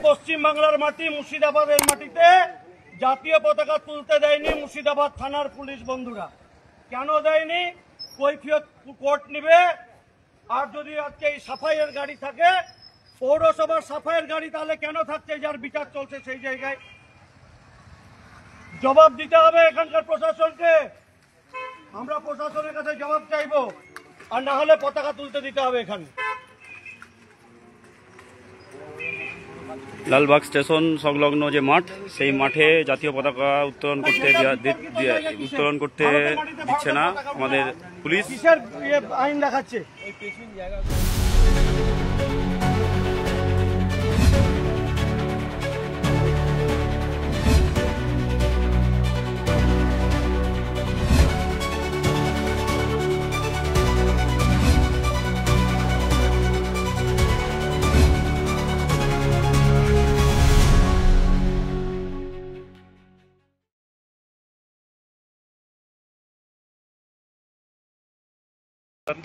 পশ্চিম বাংলার মাটি মুর্শিদাবাদের মাটিতে জাতীয় পতাকা তুলতে দেয়নি মুর্শিদাবাদ থানার পুলিশ বন্ধুরা। কেন দেয়নি? কৈফিয়ত কোর্ট নিবে। আর যদি আজকে এই সাফাইয়ের গাড়ি থাকে, পৌরসভার সাফাইয়ের গাড়ি, তাহলে কেন থাকছে? যার বিচার চলছে সেই জায়গায় জবাব দিতে হবে এখানকার প্রশাসনকে। আমরা প্রশাসনের কাছে জবাব চাইবো, আর না হলে পতাকা তুলতে দিতে হবে এখানে। লালবাগ স্টেশন সংলগ্ন যে মাঠ, সেই মাঠে জাতীয় পতাকা উত্তোলন করতে দিচ্ছে না আমাদের পুলিশ। কিসের আইন দেখাচ্ছে?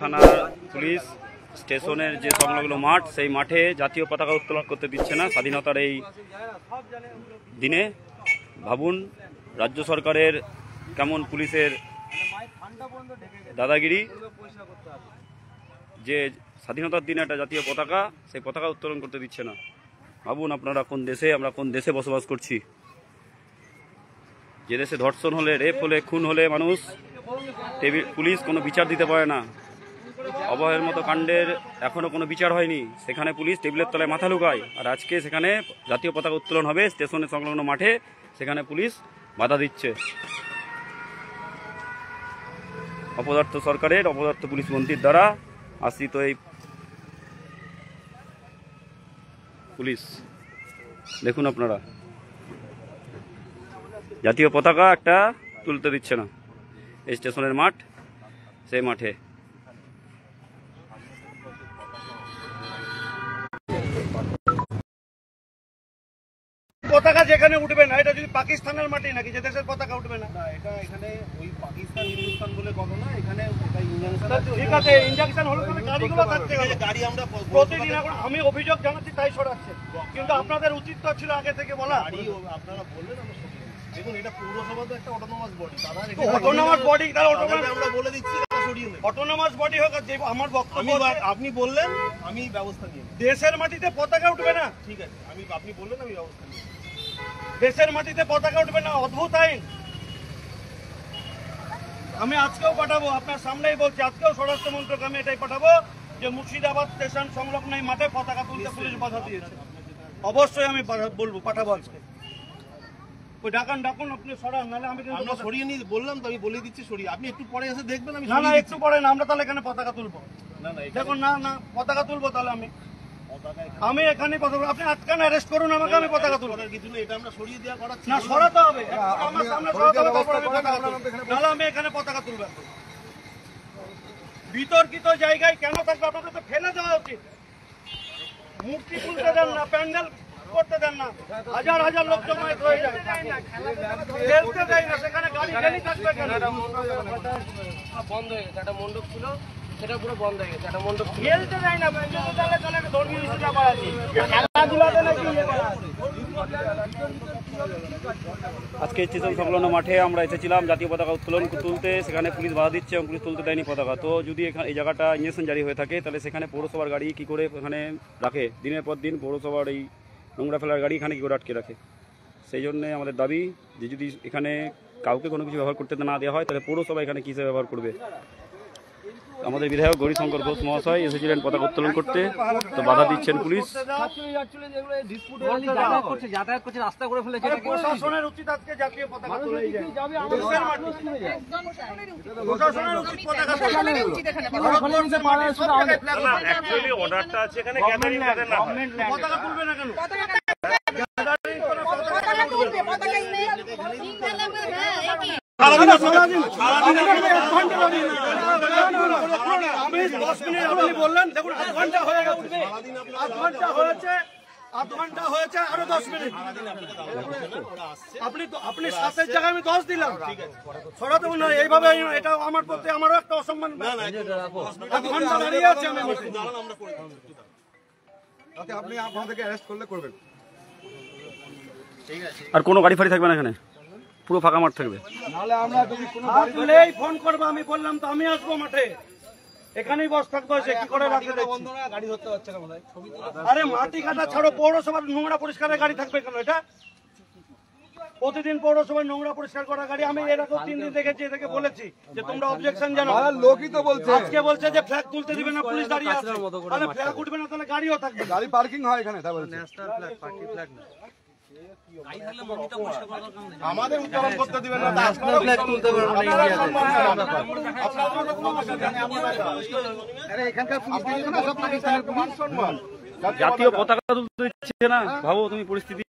থানার পুলিশ স্টেশনের যে সংলগ্ন মাঠ, সেই মাঠে জাতীয় পতাকা উত্তোলন করতে দিচ্ছে না স্বাধীনতার এই দিনে। ভাবুন রাজ্য সরকারের কেমন পুলিশের দাদাগিরি, যে স্বাধীনতার দিনে একটা জাতীয় পতাকা, সেই পতাকা উত্তোলন করতে দিচ্ছে না। ভাবুন আপনারা কোন দেশে, আমরা কোন দেশে বসবাস করছি, যে দেশে ধর্ষণ হলে, রেপ হলে, খুন হলে মানুষ পুলিশ কোনো বিচার দিতে পারে না। অবহের মতো কাণ্ডের এখনো কোনো বিচার হয়নি, সেখানে পুলিশ টেবিলের তলায় মাথা লুকায়। আর আজকে সেখানে জাতীয় পতাকা উত্তোলন হবে স্টেশনের সংলগ্ন মাঠে, সেখানে পুলিশ বাধা দিচ্ছে। অপদার্থ সরকারের, অপদার্থ পুলিশ মন্ত্রীর দ্বারা আশ্রিত এই পুলিশ। দেখুন আপনারা, জাতীয় পতাকা একটা তুলতে দিচ্ছে না এই স্টেশনের মাঠ, সেই মাঠে। পতাকা যেখানে উঠবে না, এটা যদি পাকিস্তানের মাটি নাকি যে দেশের পতাকা উঠবে না? এটা এখানে ওই পাকিস্তান হিন্দুস্তান বলে কথা না, এখানে ঠিক আছে, ইনজেকশন হলো তাহলে গাড়িগুলো থাকতে হবে। গাড়ি আমরা প্রতিদিন এখন আমি অভিযোগ জানাচ্ছি, তাই সরাচ্ছে। কিন্তু আপনাদের উচিত তো ছিল আগে থেকে বলা। আপনারা বললেন আমরা দেখুন, এটা পৌরসভা তো একটা অটোনমাস বডি, অটোনমাস বডি, তাহলে আমরা বলে দিচ্ছি সরিয়ে নেন। অটোনমাস বডি হোক। আমার বক্তব্য, আপনি বললেন, আমি ব্যবস্থা নিই। দেশের মাটিতে পতাকা উঠবে না, ঠিক আছে, আপনি বললেন, আমি ব্যবস্থা নিই। দেশের মাটিতে পতাকা উঠবে না, অদ্ভুত আইন। আমি আজকেও পাঠাবো, আপনার সামনেই বলছি, আজকেও স্বরাষ্ট্র মন্ত্রক আমি এটাই পাঠাবো যে মুর্শিদাবাদ স্টেশন সংলগ্ন এই মাঠে পতাকা তুলতে পুলিশ বাধা দিয়েছে। অবশ্যই আমি বলবো, পাঠাবো আজকে। ওই ডাকুন, আপনি সরান, নাহলে আমি আমরা সরিয়ে নিয়ে বললাম তো, আমি বলে দিচ্ছি সরিয়ে। আপনি একটু পরে এসে দেখবেন। আমি না একটু পরে না, আমরা তাহলে এখানে পতাকা তুলবো। দেখুন না পতাকা তুলবো, তাহলে আমি এখানে পতাকা, আপনি আটকান, অ্যারেস্ট করুন আমাকে, আমি পতাকা তুলবো। কিছু না, এটা আমরা সরিয়ে দেওয়া করাচ্ছি না, সরাতে হবে, আমার সামনে সরাতে হবে, তারপর আমি পতাকা তুলবো। নাহলে আমি এখানে পতাকা তুলবো। বিতর্কিত জায়গায় কেন থাকবে? আপনাদের তো ফেলে দেওয়া উচিত। মূর্তি তুলতে দেন না, প্যান্ডেল করতে দেন না, হাজার হাজার লোক জমায়েত হয়ে যায়, খেলতে দেয় না, সেখানে গাড়ি গেলি থাকবে কেন? বন্ধ হয়ে গেছে, একটা মণ্ডপ ছিল, সেটা পুরো বন্ধ হয়ে গেছে। একটা মণ্ডপ খেলতে দেয় না, ধর্মীয় ইস্যু আবার আছে, খেলাধুলাতে নাকি ইয়ে করা আছে। আজকে স্টেশন সংলগ্ন মাঠে আমরা এসেছিলাম জাতীয় পতাকা উত্তোলন তুলতে, সেখানে পুলিশ বাধা দিচ্ছে এবং পুলিশ তুলতে দেয়নি পতাকা। তো যদি এখানে এই জায়গাটা ইঞ্জেকশন জারি হয়ে থাকে, তাহলে সেখানে পৌরসভার গাড়ি কি করে এখানে রাখে? দিনের পর দিন পৌরসভার এই নোংরা ফেলার গাড়ি এখানে কি করে আটকে রাখে? সেই জন্যে আমাদের দাবি যে যদি এখানে কাউকে কোনো কিছু ব্যবহার করতে না দেওয়া হয়, তাহলে পৌরসভা এখানে কী হিসেবে ব্যবহার করবে? আমাদের বিধায়ক গৌরীশঙ্কর ঘোষ মহাশয় এসেছিলেন পতাকা উত্তোলন করতে, তো বাধা দিচ্ছেন পুলিশ। যাতায়াত করছে, রাস্তা করে ফেলেছে। প্রশাসনের উচিত আজকে জাতীয় পতাকা তুলে প্রশাসনের উচিত পতাকা অর্ডারটা আছে এখানে, পতাকা তুলবে না কেন? আমি 10 মিনিট আপনি বললেন, দেখুন আধ ঘন্টা হয়ে গেছে, আধ ঘন্টা হয়েছে, আরো 10 মিনিট। আপনি 7-এর জায়গায় আমি 10 দিলাম, সরাতে না এইভাবে। এটা আমার প্রতি আমারও একটা অসম্মান। আধ ঘন্টা দাঁড়িয়ে আছে আমি। আপনি আপনাদেরকে অ্যারেস্ট করলে করবেন। আর কোনো গাড়ি ফাড়ি থাকবে না এখানে, পুরো ফাঁকা মাঠ থাকবে। তুলেই ফোন করবো, আমি বললাম তো আমি আসবো মাঠে, এখানেই বস থাকতে হয়েছে, কি করে রাখতে গাড়ি ধরতে পারছে না। আরে মাটি কাটা ছাড়ো, পৌরসভার নোংরা পরিষ্কারের গাড়ি থাকবে কেন? এটা প্রতিদিন পৌরসভায় নোংরা পরিষ্কার করা গাড়ি, আমি এরকম 3 দিন দেখেছি, এটাকে বলেছি যে তোমরা অবজেকশন জানাও। লোকই তো বলছে, আজকে বলছে যে ফ্ল্যাগ তুলতে দিবে না, পুলিশ দাঁড়িয়ে আছে, তাহলে ফ্ল্যাগ উঠবে না, তাহলে গাড়িও থাকবে, গাড়ি পার্কিং হয় এখানে, তাই বলছে। আমাদের উত্তোলন করতে দিবেন না, আপনারা ফ্ল্যাগ তুলতে পারবেন না। এখানকার পুলিশ দিকে না, সব পাকিস্তানের পুলিশ সম্মান। জাতীয় পতাকা তুলতে দিচ্ছে না, ভাবো তুমি পরিস্থিতি।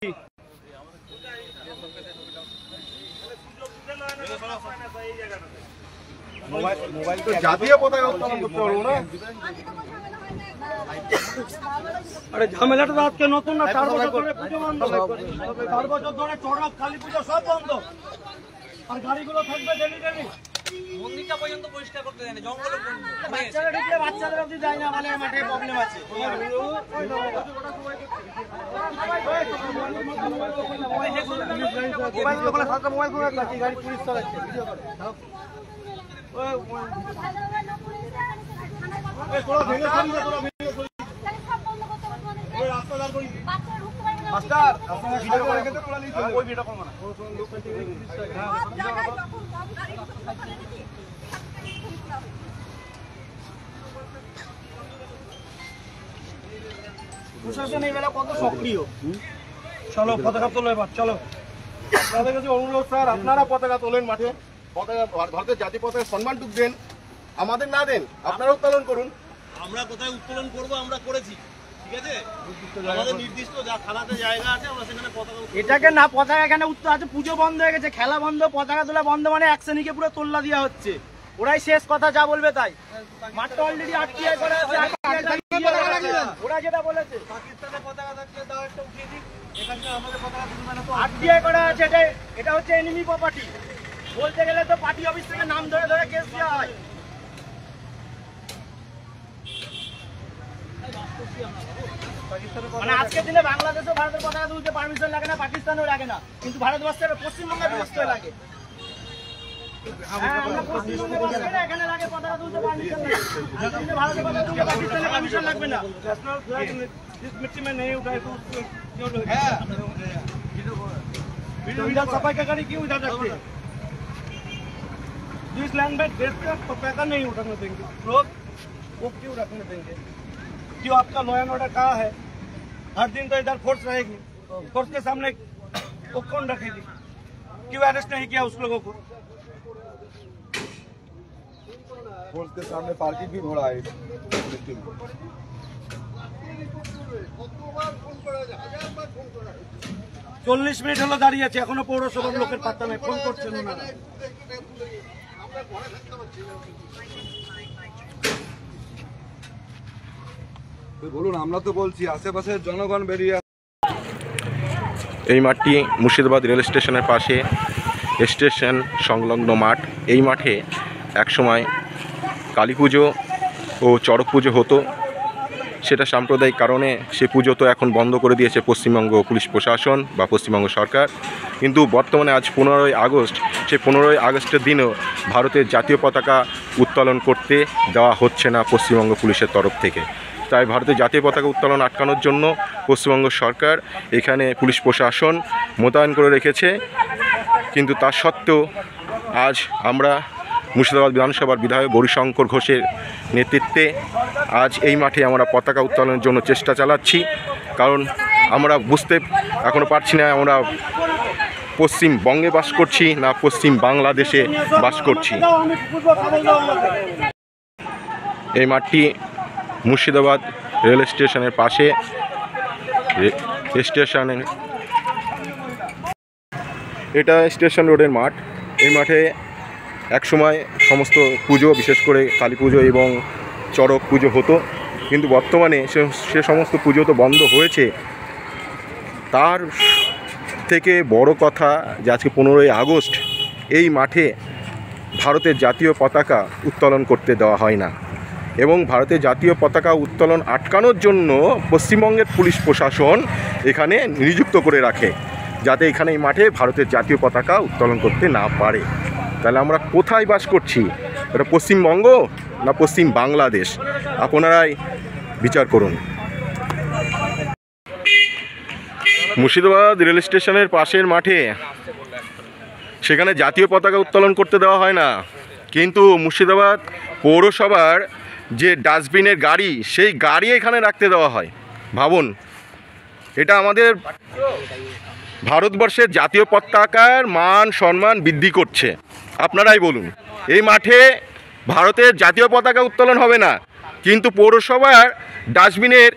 জাতীয় পতাকা উত্তোলন করতে পারবো না। আরে ঝামেলাটা তো আজকে নতুন না, 4 বছর ধরে পুজো বন্ধ, 4 বছর ধরে চড়ক কালী পুজো সব বন্ধ, আর গাড়িগুলো থাকবে ডেলি ডেলি। মন্দিরটা পর্যন্ত পরিষ্কার করতে দেয় না, জঙ্গলে বাচ্চারা ঢুকলে বাচ্চাদের অবধি যায় না, মানে মাঠে প্রবলেম আছে। গাড়ি পুলিশ চালাচ্ছে, ভিডিও করে প্রশাসন এই বেলা কত সক্রিয়। চলো পতাকা তোলো এবার, চলো। আপনাদের কাছে অনুরোধ স্যার, আপনারা পতাকা তোলেন মাঠে, পতাকা ভারতের জাতীয় পতাকা সম্মানটুক দেন, আমাদের না দেন, আপনারা উত্তোলন করুন। আমরা কোথায় উত্তোলন করব আমরা করেছি, ঠিক আছে, আমাদের নির্দিষ্ট যা খানাতে জায়গা আছে আমরা সেখানে পতাকা এটাকে না পতাকা এখানে উত্তর আছে, পুজো বন্ধ হয়ে গেছে, খেলা বন্ধ, পতাকা তোলা বন্ধ, মানে এক শ্রেণীকে পুরো তোল্লা দেওয়া হচ্ছে। ওরাই শেষ কথা যা বলবে তাই। মাঠটা অলরেডি আটকিয়ে করা আছে, ওরা যেটা বলেছে পাকিস্তানের পতাকা থাকলে তাও একটা উঠিয়ে দিক, এখানে আমাদের পতাকা তুলবে না তো আটকিয়ে করা আছে। এটা হচ্ছে এনিমি প্রপার্টি, বলতে গেলে তো পার্টি অফিস থেকে নাম ধরে ধরে কেস দেওয়া হয়। মানে আজকের দিনে বাংলাদেশও ভারতের পতাকা তুলতে পারমিশন লাগে না, পাকিস্তানও লাগে না, কিন্তু ভারতবর্ষের পশ্চিমবঙ্গের ব্যবস্থা লাগে। এখানে লাগে পতাকা তুলতে পারমিশন লাগে, ভারতের পতাকা তুলতে পাকিস্তানের পারমিশন লাগবে না। ন্যাশনাল ফ্ল্যাগ जिस मिट्टी में नहीं उठाए तो उसको क्यों विधान सभा का गाड़ी क्यों उठा सकते हैं? जिस लैंड में देश का पताका नहीं उठाने देंगे लोग, वो क्यों रखने देंगे? क्यों आपका लॉ एंड ऑर्डर कहाँ है? हर दिन तो इधर फोर्स रहेगी, फोर्स के सामने वो कौन रखेगी? क्यों अरेस्ट नहीं किया उस लोगों को? फोर्स के सामने पार्किंग भी हो रहा है। 40 মিনিট হলো দাঁড়িয়ে আছে, এখনো পৌরসভার লোকের পাত্তা নেই, ফোন করছেন না। বলুন, আমরা তো বলছি আশেপাশের জনগণ বেরিয়ে। এই মাঠটি মুর্শিদাবাদ রেল স্টেশনের পাশে, স্টেশন সংলগ্ন মাঠ। এই মাঠে একসময় কালী পুজো ও চড়ক পুজো হতো, সেটা সাম্প্রদায়িক কারণে সে পুজো তো এখন বন্ধ করে দিয়েছে পশ্চিমবঙ্গ পুলিশ প্রশাসন বা পশ্চিমবঙ্গ সরকার। কিন্তু বর্তমানে আজ 15ই আগস্ট, সেই 15ই আগস্টের দিনেও ভারতের জাতীয় পতাকা উত্তোলন করতে দেওয়া হচ্ছে না পশ্চিমবঙ্গ পুলিশের তরফ থেকে। তাই ভারতের জাতীয় পতাকা উত্তোলন আটকানোর জন্য পশ্চিমবঙ্গ সরকার এখানে পুলিশ প্রশাসন মোতায়েন করে রেখেছে। কিন্তু তা সত্ত্বেও আজ আমরা মুর্শিদাবাদ বিধানসভার বিধায়ক গৌরীশঙ্কর ঘোষের নেতৃত্বে আজ এই মাঠে আমরা পতাকা উত্তোলনের জন্য চেষ্টা চালাচ্ছি। কারণ আমরা বুঝতে এখনও পারছি না আমরা পশ্চিমবঙ্গে বাস করছি না পশ্চিম বাংলাদেশে বাস করছি। এই মাঠটি মুর্শিদাবাদ রেল স্টেশনের পাশে, স্টেশনে এটা স্টেশন রোডের মাঠ। এই মাঠে একসময় সমস্ত পুজো, বিশেষ করে কালী পুজো এবং চড়ক পুজো হতো, কিন্তু বর্তমানে সে সমস্ত পুজো তো বন্ধ হয়েছে। তার থেকে বড় কথা যে আজকে 15ই আগস্ট এই মাঠে ভারতের জাতীয় পতাকা উত্তোলন করতে দেওয়া হয় না, এবং ভারতের জাতীয় পতাকা উত্তোলন আটকানোর জন্য পশ্চিমবঙ্গের পুলিশ প্রশাসন এখানে নিযুক্ত করে রাখে। যাতে এখানে এই মাঠে ভারতের জাতীয় পতাকা উত্তোলন করতে না পারে। তাহলে আমরা কোথায় বাস করছি? এটা পশ্চিমবঙ্গ না পশ্চিম বাংলাদেশ? আপনারাই বিচার করুন। মুর্শিদাবাদ রেল স্টেশনের পাশের মাঠে সেখানে জাতীয় পতাকা উত্তোলন করতে দেওয়া হয় না, কিন্তু মুর্শিদাবাদ পৌরসভার যে ডাস্টবিনের গাড়ি, সেই গাড়ি এখানে রাখতে দেওয়া হয়। ভাবুন, এটা আমাদের ভারতবর্ষের জাতীয় পতাকার মান সম্মান বৃদ্ধি করছে। আপনারাই বলুন, এই মাঠে ভারতের জাতীয় পতাকা উত্তোলন হবে না, কিন্তু পৌরসভার ডাস্টবিনের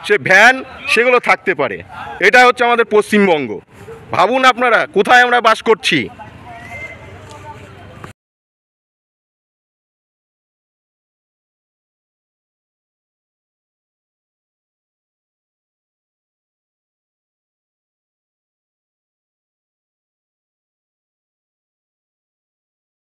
সে ভ্যান সেগুলো থাকতে পারে। এটা হচ্ছে আমাদের পশ্চিমবঙ্গ। ভাবুন আপনারা, কোথায় আমরা বাস করছি।